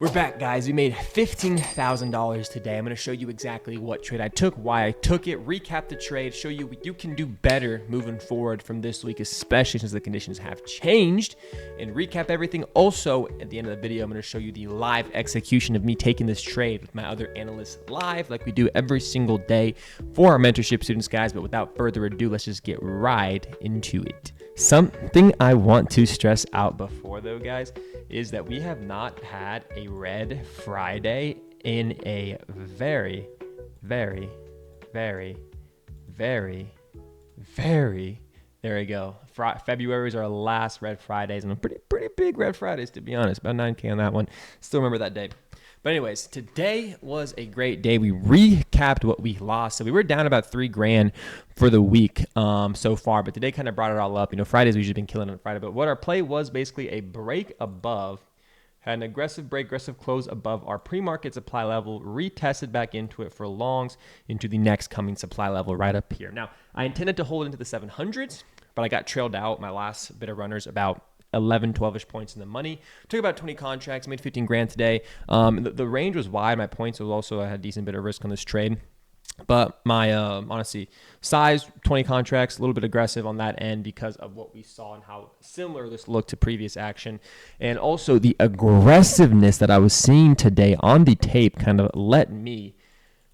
We're back, guys. We made $15,000 today. I'm going to show you exactly what trade I took, why I took it, recap the trade, show you what you can do better moving forward from this week, especially since the conditions have changed, and recap everything. Also, at the end of the video, I'm going to show you the live execution of me taking this trade with my other analysts live, like we do every single day for our mentorship students, guys. But without further ado, let's just get right into it. Something I want to stress out before, though, guys, is that we have not had a red Friday in a very, very, there we go. February is our last red Fridays, and pretty big red Fridays, to be honest. About 9K on that one. Still remember that day. But anyways, today was a great day. We recapped what we lost. So we were down about $3,000 for the week so far, but today kind of brought it all up. You know, Fridays we've usually been killing on Friday, but what our play was basically a break above, had an aggressive break, aggressive close above our pre-market supply level, retested back into it for longs into the next coming supply level right up here. Now, I intended to hold into the 700s, but I got trailed out. My last bit of runners about 11, 12-ish points in the money. Took about 20 contracts, made $15,000 today. The range was wide. My points was also, I had a decent bit of risk on this trade. But my, honestly, size, 20 contracts, a little bit aggressive on that end because of what we saw and how similar this looked to previous action. And also the aggressiveness that I was seeing today on the tape kind of let me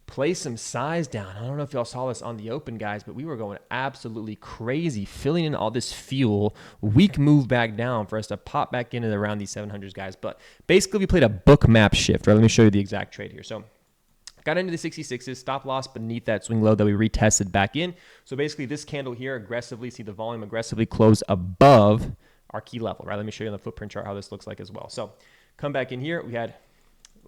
play some size down. I don't know if y'all saw this on the open, guys, but we were going absolutely crazy, filling in all this fuel, weak move back down for us to pop back into around these 700s, guys. But basically, we played a book map shift, right? Let me show you the exact trade here. So got into the 66s, stop loss beneath that swing low that we retested back in. So basically, this candle here aggressively, see the volume aggressively close above our key level, right? Let me show you on the footprint chart how this looks like as well. So come back in here. We had,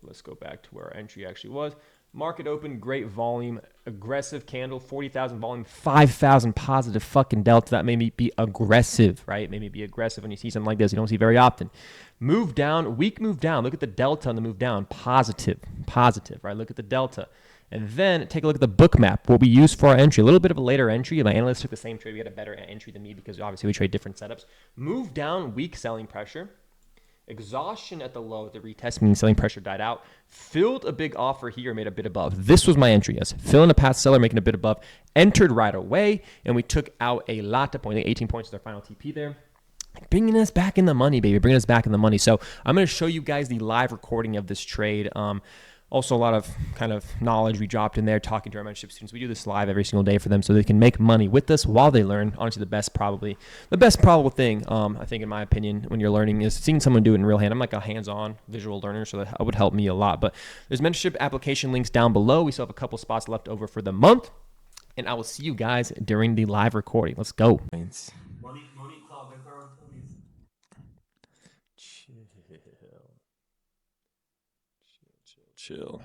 let's go back to where our entry actually was. Market open, great volume, aggressive candle, 40,000 volume, 5,000 positive fucking delta. That made me be aggressive, right? Made me be aggressive when you see something like this. You don't see very often. Move down, weak move down. Look at the delta on the move down. Positive, right? Look at the delta. And then take a look at the book map, what we used for our entry. A little bit of a later entry. My analysts took the same trade. We had a better entry than me because obviously we trade different setups. Move down, weak selling pressure. Exhaustion at the low, the retest means selling pressure died out. Filled a big offer here, made a bit above. This was my entry, yes. Filling a past seller, making a bit above. Entered right away, and we took out a lot of points. 18 points is our final TP there. Bringing us back in the money, baby. Bringing us back in the money. So I'm going to show you guys the live recording of this trade. Also, a lot of kind of knowledge we dropped in there talking to our mentorship students. We do this live every single day for them so they can make money with us while they learn. Honestly, the best probable thing, I think, in my opinion, when you're learning is seeing someone do it in real hand. I'm like a hands-on visual learner, so that would help me a lot. But there's mentorship application links down below. We still have a couple spots left over for the month. And I will see you guys during the live recording. Let's go. Chill.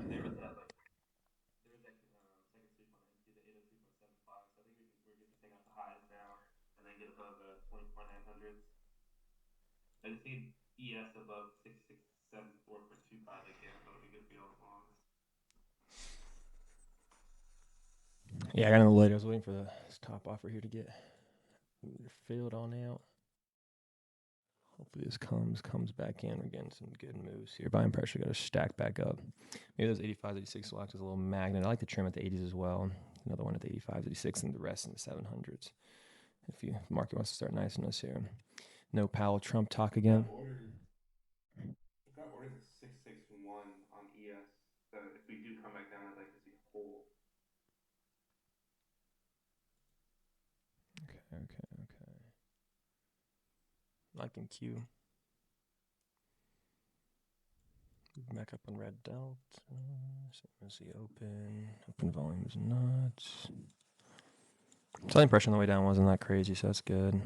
I just need ES above 6674.25 again. That'll be good for y'all longs. Yeah, I got in a little late. I was waiting for the top offer here to get filled on out. Hopefully this comes back in. We're getting some good moves here. Buying pressure got to stack back up. Maybe those 85s, 86 locks is a little magnet. I like to trim at the 80s as well. Another one at the 85s, 86, and the rest in the 700s. If the market wants to start nice on us here. No Powell Trump talk again. I've got orders at 661 on ES. So if we do come back down, I'd like to see a hold. Okay. Liking Q. Back up on red delta. Let's see, open volume is nuts. Selling pressure on the way down wasn't that crazy, so that's good.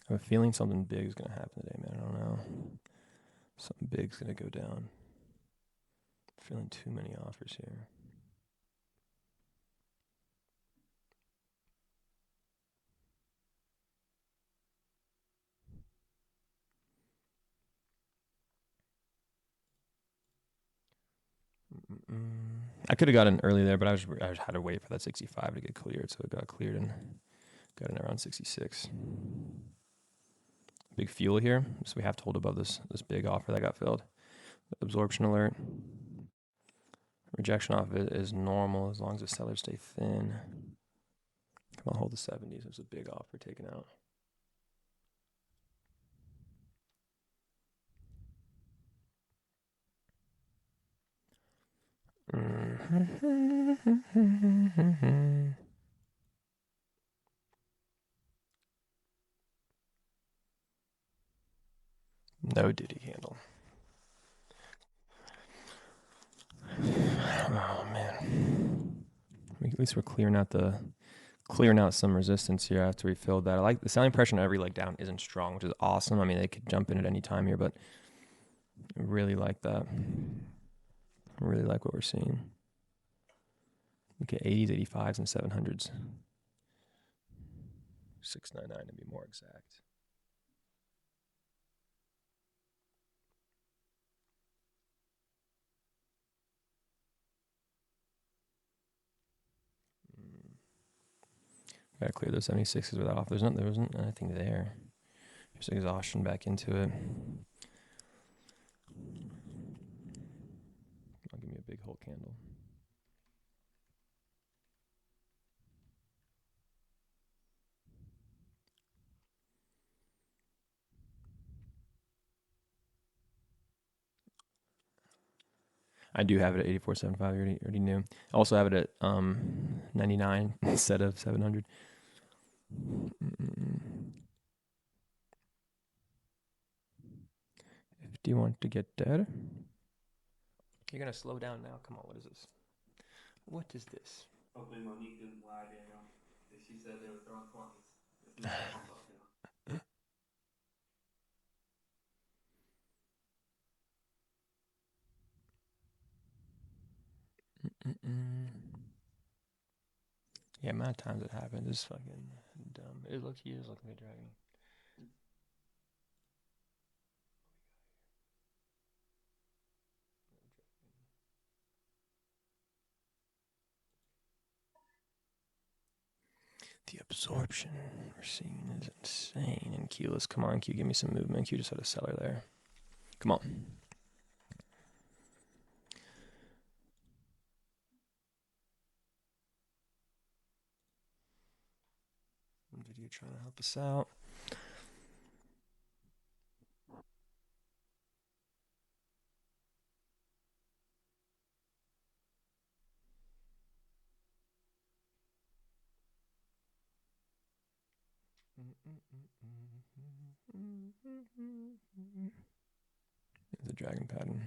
I have a feeling something big is going to happen today, man. I don't know. Something big's going to go down. I'm feeling too many offers here. I could have gotten early there, but I just had to wait for that 65 to get cleared, so it got cleared and got in around 66. Big fuel here, so we have to hold above this big offer that got filled. Absorption alert. Rejection off of it is normal as long as the sellers stay thin. Come on, hold the 70s. There's a big offer taken out. No Diddy candle. Oh man. At least we're clearing out some resistance here after we filled that. I like the selling pressure on every leg down isn't strong, which is awesome. I mean, they could jump in at any time here, but I really like that. I really like what we're seeing. Look at 80s, 85s, and 700s. 699 to be more exact. Gotta clear those 76s with off. There wasn't anything there. There's exhaustion back into it. I'll give me a big whole candle. I do have it at 84.75. I already knew. I also have it at 99 instead of 700. Do you want to get dead? You're gonna slow down now. Come on, what is this? What is this? Hopefully Monique didn't lie, Daniel. She said they were throwing 20s. It's not a pump up now. Yeah, amount of times it happened is fucking dumb. It looks like a dragon. The absorption we're seeing is insane. And Q, come on, Q, give me some movement. Q just had a seller there. Come on. Video trying to help us out. The dragon pattern.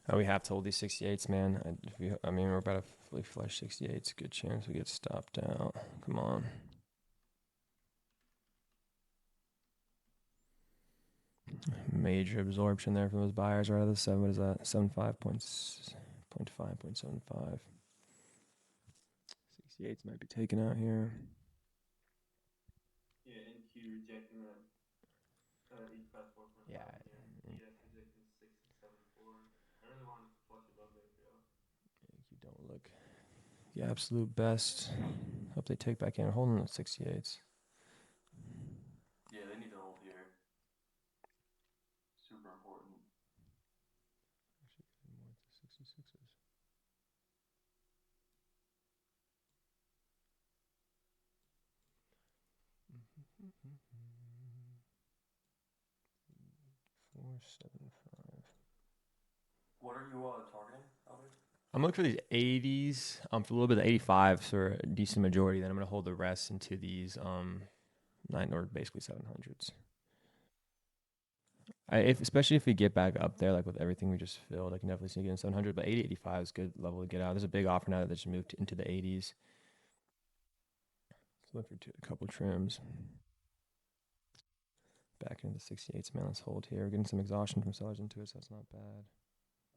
Oh, we have to hold these 68s, man. I mean, we're about to fully flush 68s. Good chance we get stopped out. Come on. Major absorption there from those buyers right out of the 7. What is that? 75.5.75. 68s might be taken out here. Yeah, NQ rejecting that 85.4. Yeah. ES rejecting 6.74. I really wanted to flush above there, Joe. You don't look the absolute best. Hope they take back in. Holding the 68s. Yeah, they need to hold here. Super important. Actually, more to 66s. Four, 7, 5. What are you targeting, Albert? I'm looking for these 80s. For a little bit of 85s for a decent majority. Then I'm gonna hold the rest into these 9 or basically 700s. Especially if we get back up there, like with everything we just filled, I can definitely see getting 700. But 80, 85 is a good level to get out. There's a big offer now that just moved into the 80s. Let's look for a couple trims. Back into the 68s, man. Let's hold here. We're getting some exhaustion from sellers into it, so that's not bad.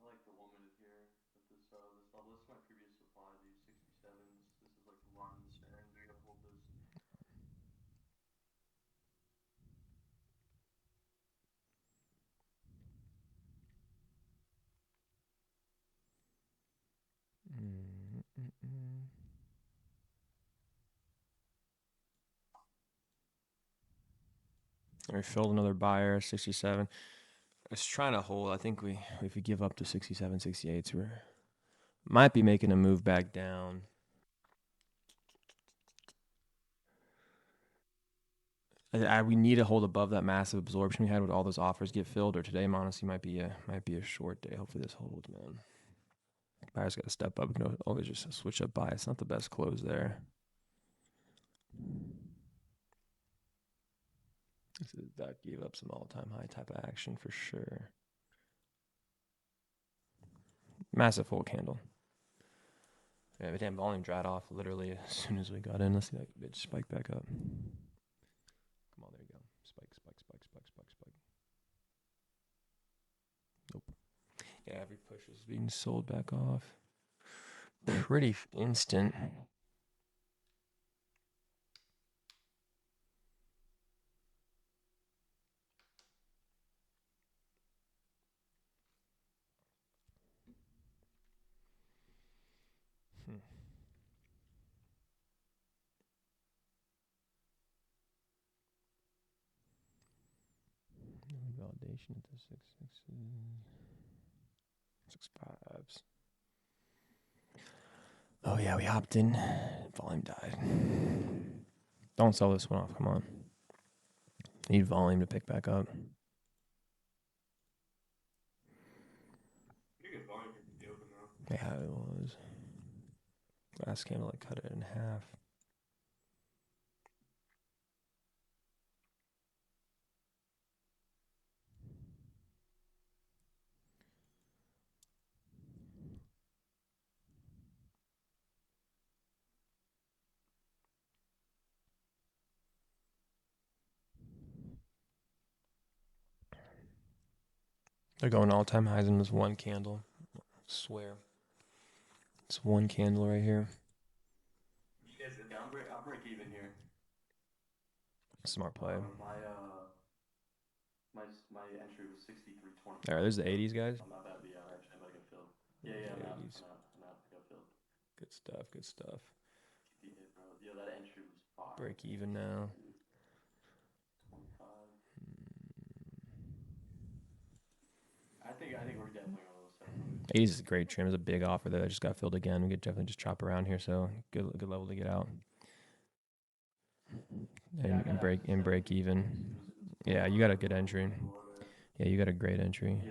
I like the woman in here at this level. This is my previous supply, these 67s. This is like the line in the sand. We gotta hold this. We filled another buyer, 67. It's trying to hold. I think if we give up to 67, 68, we might be making a move back down. We need to hold above that massive absorption we had with all those offers get filled. Or today, honestly, might be a short day. Hopefully, this holds, man. Buyers got to step up. We can always just switch up buy. It's not the best close there. That gave up some all-time high type of action for sure. Massive full candle. Yeah, but damn, volume dried off literally as soon as we got in. Let's see that bitch spike back up. Come on, there you go. Spike, spike, spike, spike, spike, spike. Nope. Yeah, every push is being sold back off. Pretty instant. Validation at the 6.5s. Oh yeah, we hopped in. Volume died. Don't sell this one off. Come on. Need volume to pick back up. Pretty good volume here for the open though. Yeah, it was. Last candle, I cut it in half. They're going all-time highs in this one candle. I swear. It's one candle right here. You guys, okay, I'll break even here. Smart play. My entry was 63.20. All right, there's the 80s, guys. I'm about to be out. Actually, I'm about to get filled. Yeah, I'm out. 80s. I'm out. I got filled. Good stuff, good stuff. TP hit, bro. Yo, that entry was fire. Break even now. 25. I think we're definitely on those 700. 80s is a great trim. It's a big offer that I just got filled again. We could definitely just chop around here, so good level to get out. And break even. Yeah, you got a good entry. Yeah, you got a great entry. Yeah.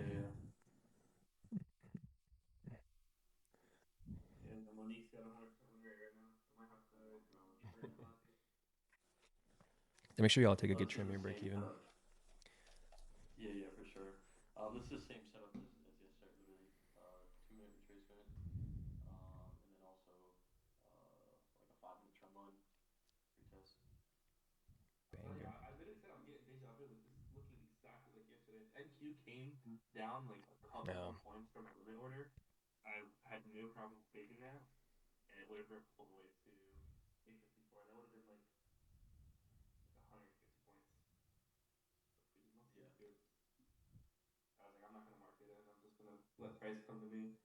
And Monique's got 100% win rate right now. I might have to Make sure y'all take a good trim here, break even. Yeah, for sure. This is the same setup as yesterday, literally. 2-minute retracement. And then also like a 5-minute trend line retest. Banger. I literally said I'm getting deja vu. Like, this is looking exactly like yesterday. If NQ came down like a couple more points from my limit order, I had no problem taking that, and it would have ripped all the way to 854. That would have been like 150 points. Yeah. Good. I was like, I'm not gonna market it. I'm just gonna let price come to me.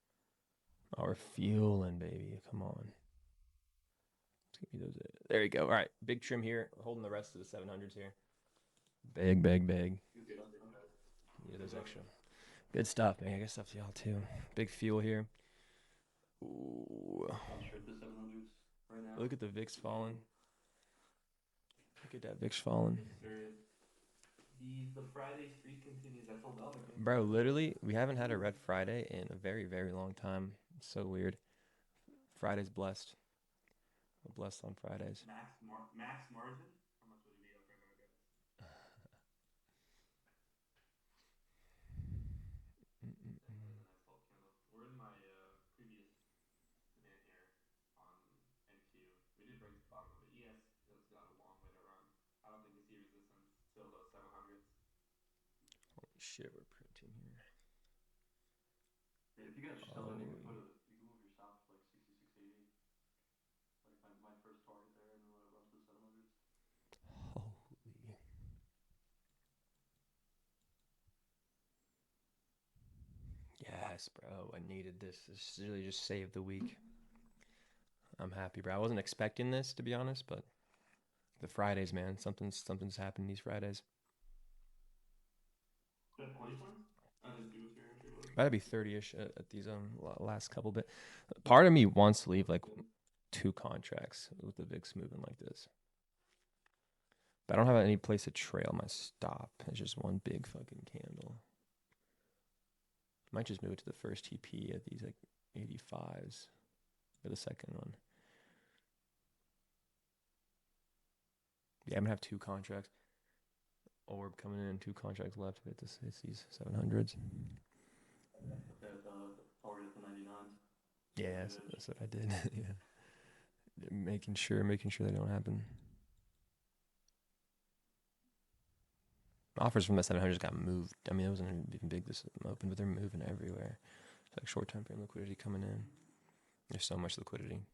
Oh, we're fueling, baby. Come on. Let's give you those. There you go. All right, big trim here. We're holding the rest of the 700s here. Big. Yeah, there's extra. Good stuff, man. Good stuff to y'all too. Big fuel here. Ooh. I'm sure the 700s right now. Look at the VIX falling. Look at that VIX falling. The Friday streak continues. I sold out again. Bro, literally, we haven't had a red Friday in a very, very long time. It's so weird. Friday's blessed. We're blessed on Fridays. Max margin? How much would it be up right now, guys? Nice little candle. We're in my previous demand here on NQ. We did break the bottom of it. ES has got a long way to run. I don't think you see resistance till those 700s. Holy shit, we're printing here. Yeah, if you guys are still in, you can move your stop to like 66.80. Like my first target there, and then let it run to the 700s. Holy. Yes, bro. I needed this. This really just saved the week. I'm happy, bro. I wasn't expecting this, to be honest, but the Fridays, man. Something's happening these Fridays. At 20 points? I didn't see what your entry was. That'd be 30-ish at these last couple bit. Part of me wants to leave like 2 contracts with the VIX moving like this. But I don't have any place to trail my stop. It's just one big fucking candle. Might just move it to the first TP at these like 85s for the second one. Yeah, I'm gonna have 2 contracts. Orb coming in, 2 contracts left. It's these 700s. Okay, already at the 99s. Yeah, that's what I did. Yeah, making sure they don't happen. Offers from the 700s got moved. I mean, it wasn't even big this open, but they're moving everywhere. It's like short time frame liquidity coming in. There's so much liquidity.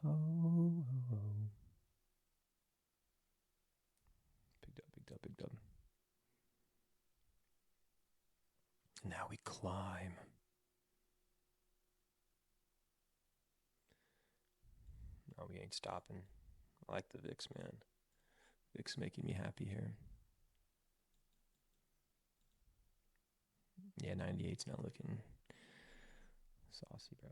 Oh. Big dub. Now we climb. No, we ain't stopping. I like the VIX, man. VIX making me happy here. Yeah, 98's now looking saucy, bro.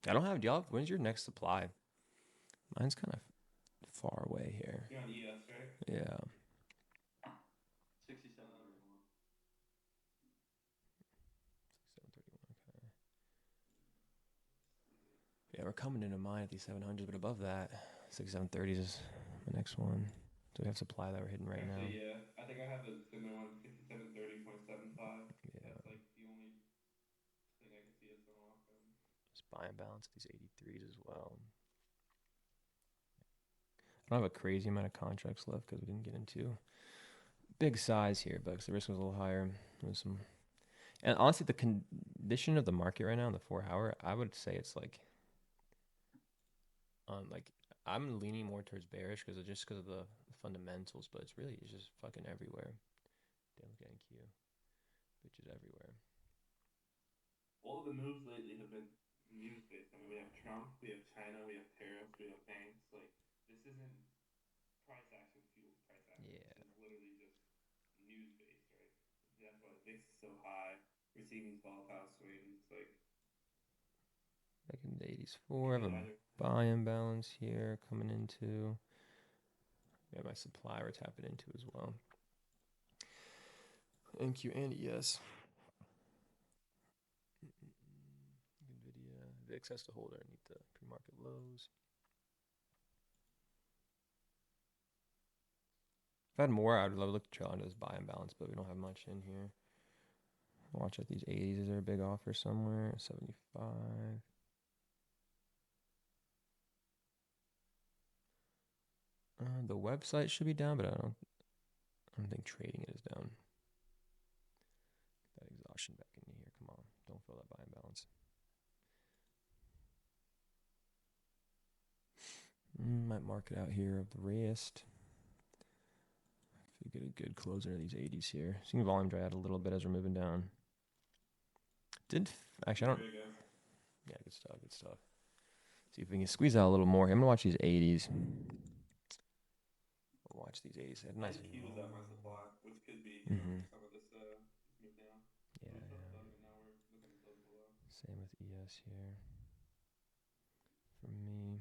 I don't have, do y'all have, when's your next supply? Mine's kind of far away here. You're on ES, right? Yeah. 6731. 731, okay. Yeah, we're coming into mine at these 700s, but above that, 6730s is the next one. So we have supply that we're hitting right now. Actually, yeah. I think I have a similar one, 6730.75. Yeah. That's like the only thing I can see it so often. Just buy and balance these 83s as well. I don't have a crazy amount of contracts left because we didn't get into big size here, but the risk was a little higher. There's some, and honestly, the condition of the market right now in the 4-hour, I would say it's like I'm leaning more towards bearish because of the fundamentals, but it's just fucking everywhere. Damn, look at NQ, bitches everywhere. All of the moves lately have been news based. I mean, we have Trump, we have China, we have tariffs, we have banks. Like, this isn't price action fueled price action. Yeah. This is literally just news based, right? That's why the VIX is so high. We're seeing these volatile swings. Like, Back in the 84, I have a either buy and balance here coming into. Yeah, my supply we're tapping into as well. NQ and ES. NVIDIA. VIX has to hold underneath the pre-market lows. If I had more, I would love to look to trail into this buy and balance, but we don't have much in here. Watch out these 80s. Is there a big offer somewhere? 75. The website should be down, but I don't think trading it is down. Get that exhaustion back into here. Come on. Don't fill that buy and balance. Might mark it out here of the wrist. If we get a good closer to these 80s here. Seeing volume dry out a little bit as we're moving down. Actually, I don't. Yeah, good stuff. See if we can squeeze out a little more. I'm gonna watch these 80s. Watch these 80s. nice. NQ is at my supply, which could be some of this move down. Yeah. And now we're looking to close below. Same with ES here. For me.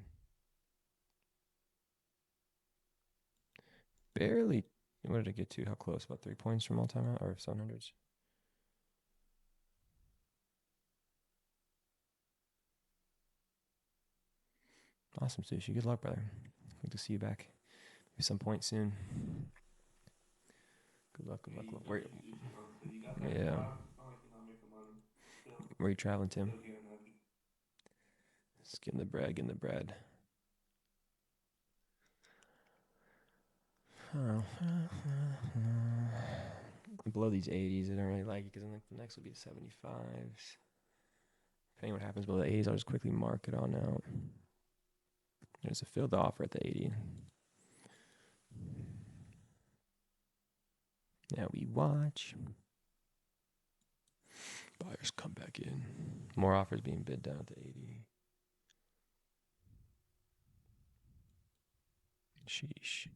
Barely. What did it get to? How close? About 3 points from all time out or 700s? Awesome, Sushi. Good luck, brother. Hope to see you back at some point soon. Good luck. Where, yeah. Where are you traveling, Tim? Just getting the bread. Oh. Below these 80s, I don't really like it because the next will be 75s. Depending on what happens below the 80s, I'll just quickly mark it on out. There's a fill the offer at the 80. Now we watch. Buyers come back in. More offers being bid down to 80. Sheesh.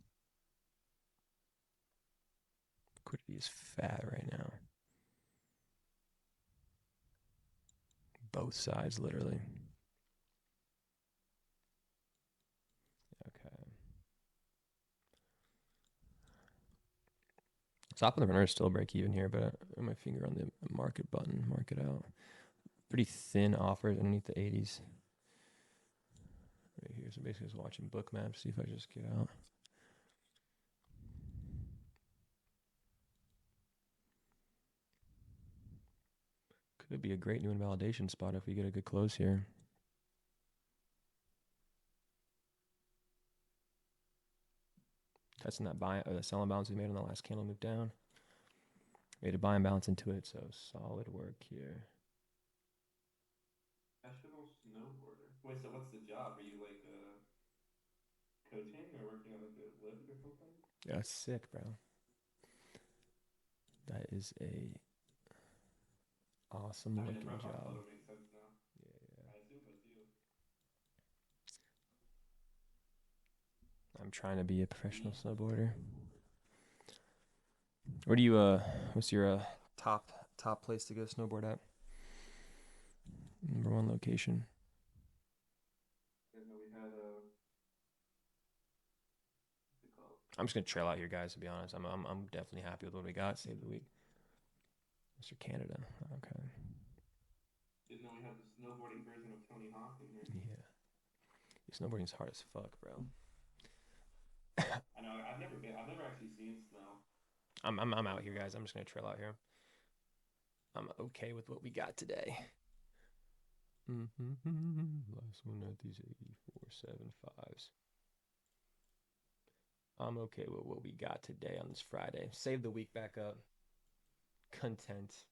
Liquidity is fat right now. Both sides, literally. Okay. Top of the runner is still break even here, but I have my finger on the market button. Mark it out. Pretty thin offers underneath the 80s. Right here. So basically just watching book maps, see if I just get out. Could be a great new invalidation spot if we get a good close here. Testing that buy or the selling balance we made on the last candle move down. Made a buy and balance into it, so solid work here. Professional snowboarder. Wait, so what's the job? Are you like coaching or working on like a lift or something? Yeah, sick, bro. That is a awesome I mean, the looking profile job. photo makes sense now. Yeah. I assume so too. I'm trying to be a professional snowboarder. Where do you what's your top place to go snowboard at? Number one location. Didn't know we had what's it called? I'm just gonna trail out here, guys. To be honest, I'm definitely happy with what we got. Save the week. Mr. Canada. Okay. Didn't know we had the snowboarding version of Tony Hawk in here. Yeah. Snowboarding's hard as fuck, bro. I know. I've never been. I've never actually seen snow. I'm out here, guys. I'm just gonna trail out here. I'm okay with what we got today. Last one at these 84.75s. I'm okay with what we got today on this Friday. Save the week back up. Content.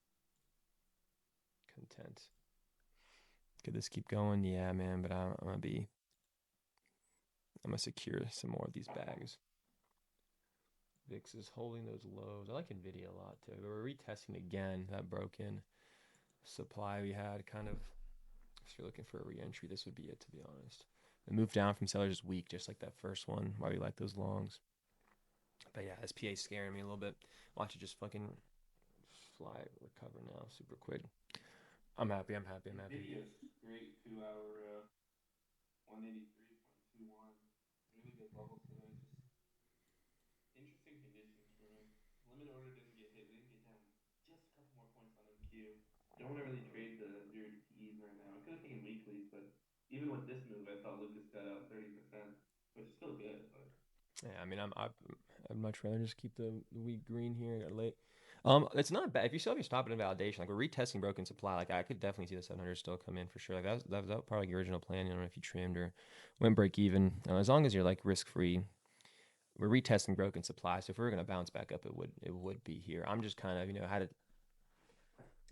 Could this keep going? Yeah, man, but I'm gonna secure some more of these bags. VIX is holding those lows. I like NVIDIA a lot too. We're retesting again that broken supply we had. Kind of, if you're looking for a re-entry, this would be it, to be honest. The move down from sellers is weak, just like that first one. Why we like those longs. But yeah, SPA scaring me a little bit. Watch it just fucking fly, recover now, super quick. I'm happy. NVIDIA's great 2 hour 183.21. Really good levels today. Just interesting conditions for me. Limit order didn't get hit. We didn't get down just a couple more points on MQ. Don't want to really trade the weird T's right now. I could have taken weeklies, but even with this move, I thought Lucas got out 30%, which is still good. But Yeah, I mean, I'd much rather just keep the weak green here. Got late. It's not bad if you still have your stop at invalidation. Like we're retesting broken supply. Like I could definitely see the 700 still come in for sure. Like that was probably the original plan. You know, if you trimmed or went break even, as long as you're like risk free. We're retesting broken supply, so if we were gonna bounce back up, it would be here. I'm just kind of had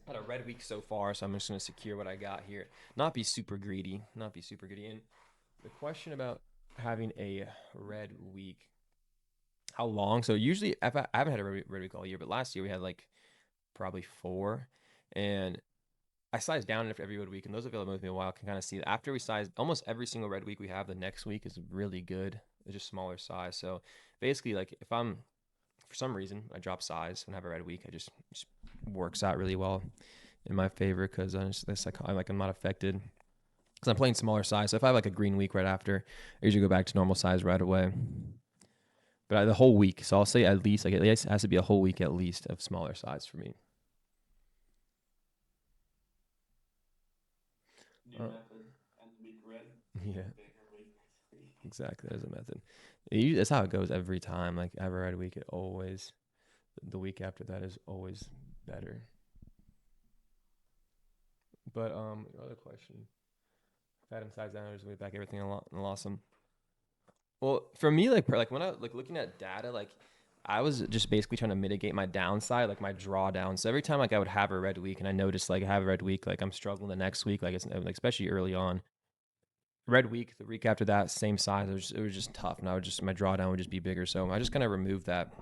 a red week so far, so I'm just gonna secure what I got here. Not be super greedy. And the question about having a red week, how long? So usually, I haven't had a red week all year, but last year we had like probably 4, and I sized down every red week, and those available with me a while can kind of see that after we size almost every single red week we have, the next week is really good. It's just smaller size. So basically, like if I'm for some reason I drop size and have a red week, I just works out really well in my favor because I'm not affected because I'm playing smaller size. So if I have like a green week right after, I usually go back to normal size right away. But the whole week, so I'll say at least it has to be a whole week at least of smaller size for me. new method and the week red. Yeah. Bigger week next week. Exactly, there's a method. That's how it goes every time. Like I have a red week, it always the week after that is always better. But your other question, fat and size down, just way back everything awesome. Well, for me, like when I like looking at data, like I was just basically trying to mitigate my downside, like my drawdown. So every time like I would have a red week, and I noticed like I have a red week, like I'm struggling the next week, like it's like especially early on. Red week, the week after that, same size. It was just tough, and my drawdown would just be bigger. So I just kind of removed that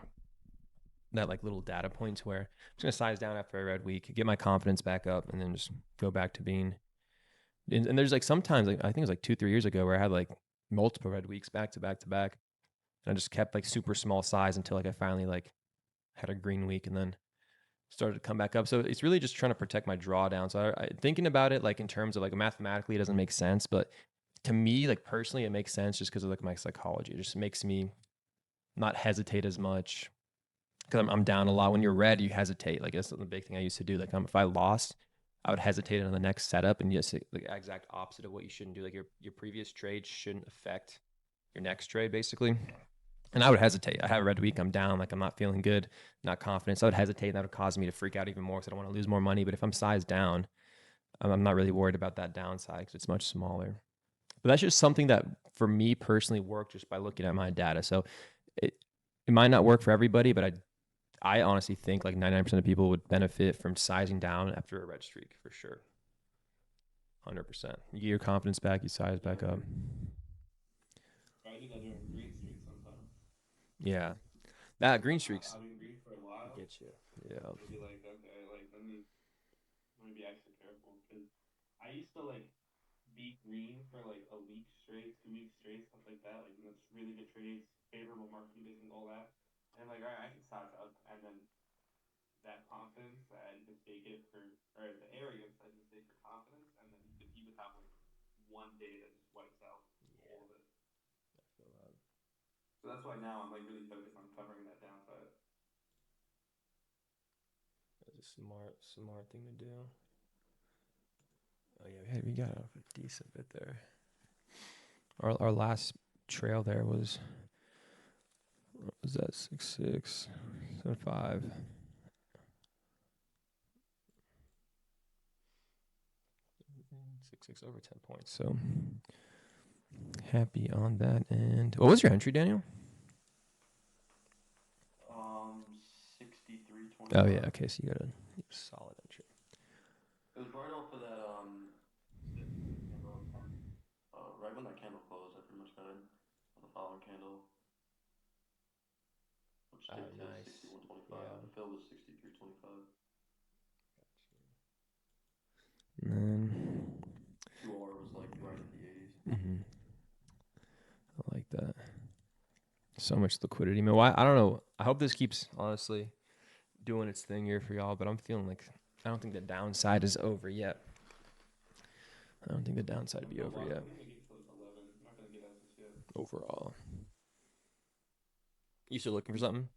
that like little data points where I'm just gonna size down after a red week, get my confidence back up, and then just go back to being. And there's like sometimes like I think it was like 2-3 years ago where I had like multiple red weeks back to back to back, and I just kept like super small size until like I finally like had a green week and then started to come back up. So it's really just trying to protect my drawdown. So thinking about it like in terms of like mathematically, it doesn't make sense, but to me, like personally, it makes sense just because of like my psychology. It just makes me not hesitate as much because I'm down a lot. When you're red, you hesitate. Like that's the big thing I used to do. Like if I lost, I would hesitate on the next setup and just the exact opposite of what you shouldn't do. Like your previous trade shouldn't affect your next trade, basically. And I would hesitate. I have a red week. I'm down. Like I'm not feeling good, not confident. So I would hesitate. And that would cause me to freak out even more because I don't want to lose more money. But if I'm sized down, I'm not really worried about that downside because it's much smaller. But that's just something that for me personally worked just by looking at my data. So it, it might not work for everybody, but I honestly think like 99% of people would benefit from sizing down after a red streak for sure. 100%. You get your confidence back, you size back up. I do that during green streaks sometimes. Yeah. That Like green I'll streaks be green for a while, get you. Yeah. and then be like, okay, like let me be extra careful because I used to like be green for like a week straight, 2 weeks straight, stuff like that. Like that's really good trades, favorable market conditions, all that. And like, all right, I can size up, and then that confidence, I mistake it for, or the arrogance, I mistake for confidence, and then you would have like one day that just wipes out all of it. I feel that. So that's why now I'm like really focused on covering that downside. That's a smart thing to do. Oh yeah, we got off a decent bit there. Our last trail there was what was that 6-6, 7-5. 6-6 over 10 points. So happy on that. And what was your entry, Daniel? 63.25. Oh yeah, okay. So you got a solid entry. It was right off of that 50-minute candle. Right when that candle closed, I pretty much got in on the following candle, which Oh, dipped to nice. 61.25. Yeah. The fill was 63.25. And then 2R was like right at the 80s. I like that. So much liquidity. Man, why? I don't know. I hope this keeps honestly doing its thing here for y'all, but I'm feeling like I don't think the downside is over yet. I don't think the downside will be over yet. I think we get to like 11. I'm not gonna get out just yet. Overall. You still looking for something?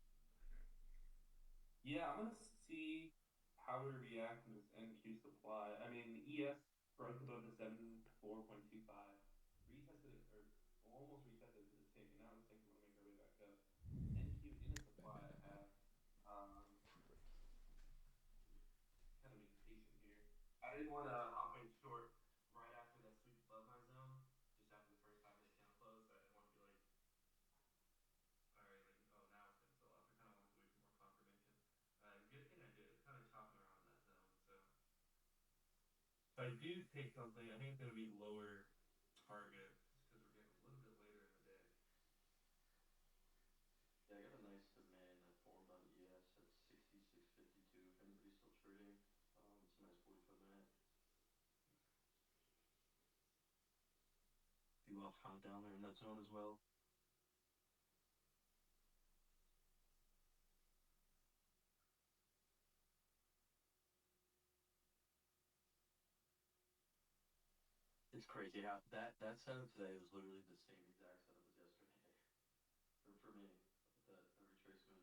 Yeah, I'm gonna see how we react in this NQ supply. I mean, ES broke above the 74.25, retested it or almost retested to the sink, and now the sink is gonna make our way back up. NQ in a supply I have. Kind of being patient here. I didn't want to hop in short right after that sweep above my zone, just after the first 5 minute candle close. So I didn't want to be like, all right, like, oh, now it's gonna sell off. I kind of wanted to wait for more confirmation. Good thing I did. It's kind of chopping around in that zone. So if I do take something, I think it's gonna be lower target, just because we're getting a little bit later in the day. Yeah, I got a nice demand that formed on ES at 66.52. If anybody's still trading, it's a nice 45 minute. Do well kind of down there in that zone as well. It's crazy how that setup today was literally the same exact setup as yesterday. For me, the retracement.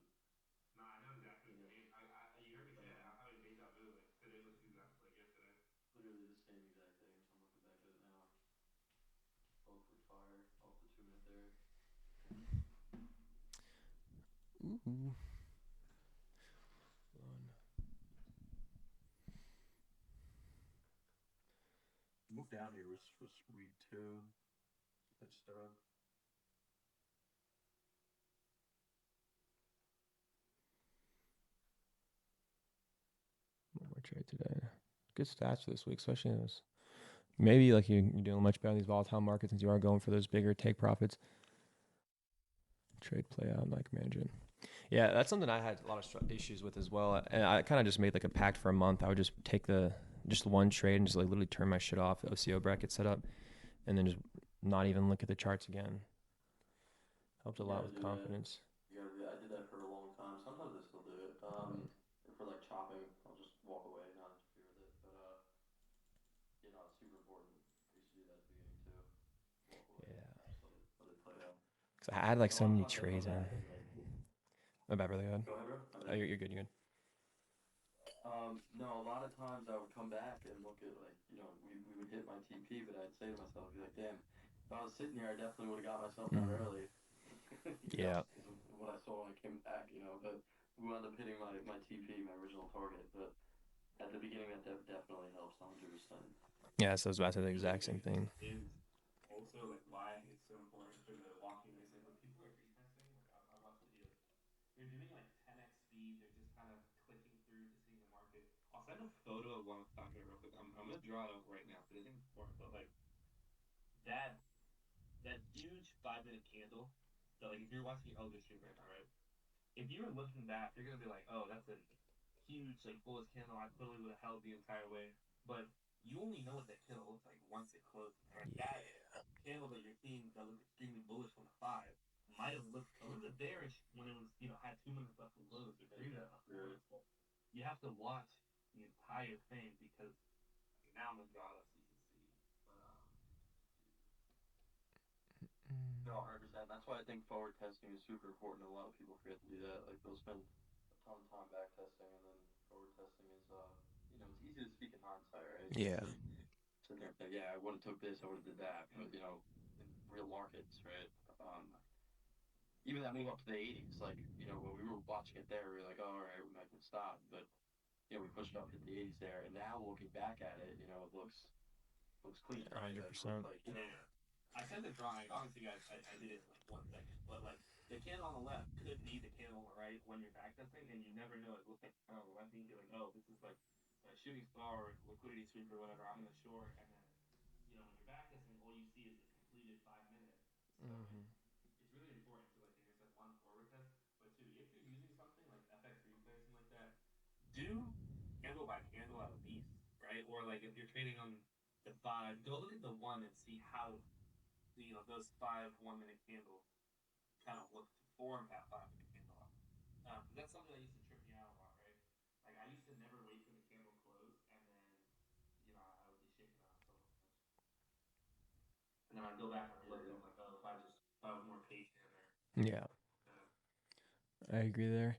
No, I know exactly what you mean. You heard me say it. I'm having deja vu. Like today looks exactly like yesterday. Literally the same exact thing. So I'm looking back at it now. Both were fire off the 2 minute there. Ooh. Move down here was read two. Let's start. One more trade today. Good stats for this week, especially in this. Maybe like you're doing much better in these volatile markets since you are going for those bigger take profits. Trade play out, like managing. Yeah, that's something I had a lot of issues with as well. And I kind of just made like a pact for a month. I would just take the just one trade and just like literally turn my shit off, the OCO bracket set up, and then just not even look at the charts again. Helped a You lot gotta with do that. confidence. You gotta do that. I did that for a long time. Sometimes I still do it. For like chopping, I'll just walk away, not interfere with it. But you know, it's super important. I used to do that at the beginning too. Walk away, Yeah, just let it play out. because I had like And a so lot of many times I come trades, man. back and like, My bad, really good. go ahead, bro. My Oh, bad. you're good. You're good. No, a lot of times I would come back and look at like, you know, we would hit my TP, but I'd say to myself, I'd be like, damn, if I was sitting here, I definitely would have got myself out Mm. early, you know, Yeah. because of what I saw when I came back, you know. But we wound up hitting my TP, my original target. But at the beginning, that definitely helps, 100%. Yeah. So I was about to say the Doing exact same thing. is also like why it's so important for the walking is like when people are retesting, like I watch videos, they're doing like 10x speed, they're just kind of clicking through to seeing the market. I'll send a photo of what I'm talking about real quick. I'm gonna draw it up right now because I think it's important. But like that that huge 5 minute candle, that like if you're watching Elder stream right now, right? If you were looking back, you're gonna be like, oh, that's a huge like bullish candle. I totally would have held the entire way. But you only know what that candle looks like once it closes, right? That candle that you're seeing that looks extremely bullish from the five might have looked a little bit bearish when it was, had 2 minutes left to close or 3 minutes left to Yeah. close. But you have to watch the entire thing because now I'm gonna draw it up so you can see. But No, 100%. That's why I think forward testing is super important. A lot of people forget to do that. Like they'll spend a ton of time back testing, and then forward testing is, it's easy to speak in hindsight, right? Yeah. Like sitting there and think, yeah, I would have took this, I would have did that. But in real markets, right? Even that move up to the 80s, like when we were watching it there, we were like, oh, all right, we might get stopped, but we pushed up, hit the 80s there, and now looking back at it, it looks clean, right? Like it looks 100%. like yeah. I sent the drawing. Obviously, guys, I did it in like 1 second. But like the candle on the left could be the candle on the right when you're backtesting, and you never know. It looks like the candle on the left, and you're like, oh, this is like a shooting star or liquidity sweep or whatever. I'm gonna short, and then when you're backtesting, all you see is the completed 5 minutes. So like Mm-hmm. it's really important to like I said, one forward test, but two, if you're using something like FX replay or something like that, do candle by candle at least, right? Or like if you're trading on the five, go look at the one and see how those 5 1 minute candles kind of look to form that 5 minute candle. Because that's something that used to trip me out a lot, right? Like I used to never wait for the candle close, and then I would get shaken out so much. And then I'd go back and look, and I'm like, oh, if I was more patient Yeah, or I agree there.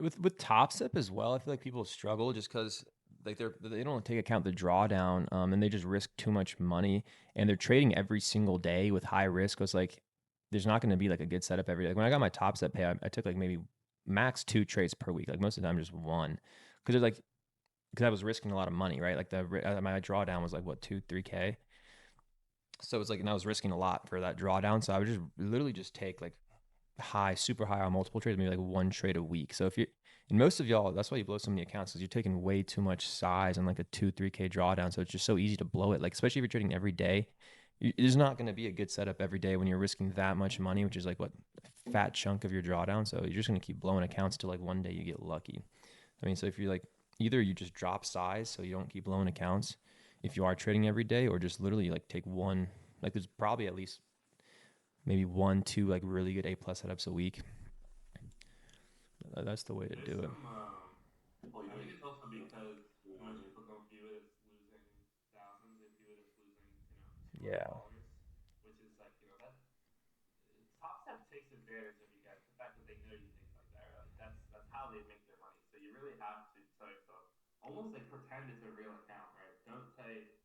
With Top Step as well, I feel like people struggle just because like they don't take account the drawdown, and they just risk too much money, and they're trading every single day with high risk. It's like there's not going to be like a good setup every day. Like when I got my Top Step pay, I took like maybe max 2 trades per week. Like most of the time, just one, because it's like because I was risking a lot of money, right? Like my drawdown was like what 2 3K. So it's like, and I was risking a lot for that drawdown. So I would just literally just take like super high on multiple trades, maybe like 1 trade a week. So if you, and most of y'all, that's why you blow so many accounts because you're taking way too much size on like a 2 3K drawdown. So it's just so easy to blow it. Like especially if you're trading every day, there's not going to be a good setup every day when you're risking that much money, which is like what a fat chunk of your drawdown. So you're just going to keep blowing accounts till like one day you get lucky. I mean, so if you're like either you just drop size so you don't keep blowing accounts if you are trading every day, or just literally like take one. Like there's probably at least maybe 1 2 like really good A+ setups a week. That's the way to there's do it. some. well, you I think just it's also because you know, most people don't view it as losing thousands; they view it as losing, two hundred Yeah. dollars, which is like that Top Step takes advantage of you guys. The fact that they know you think like that, right? Like that's how they make their money. So you really have to tell yourself, almost like pretend it's a real account, right? Don't say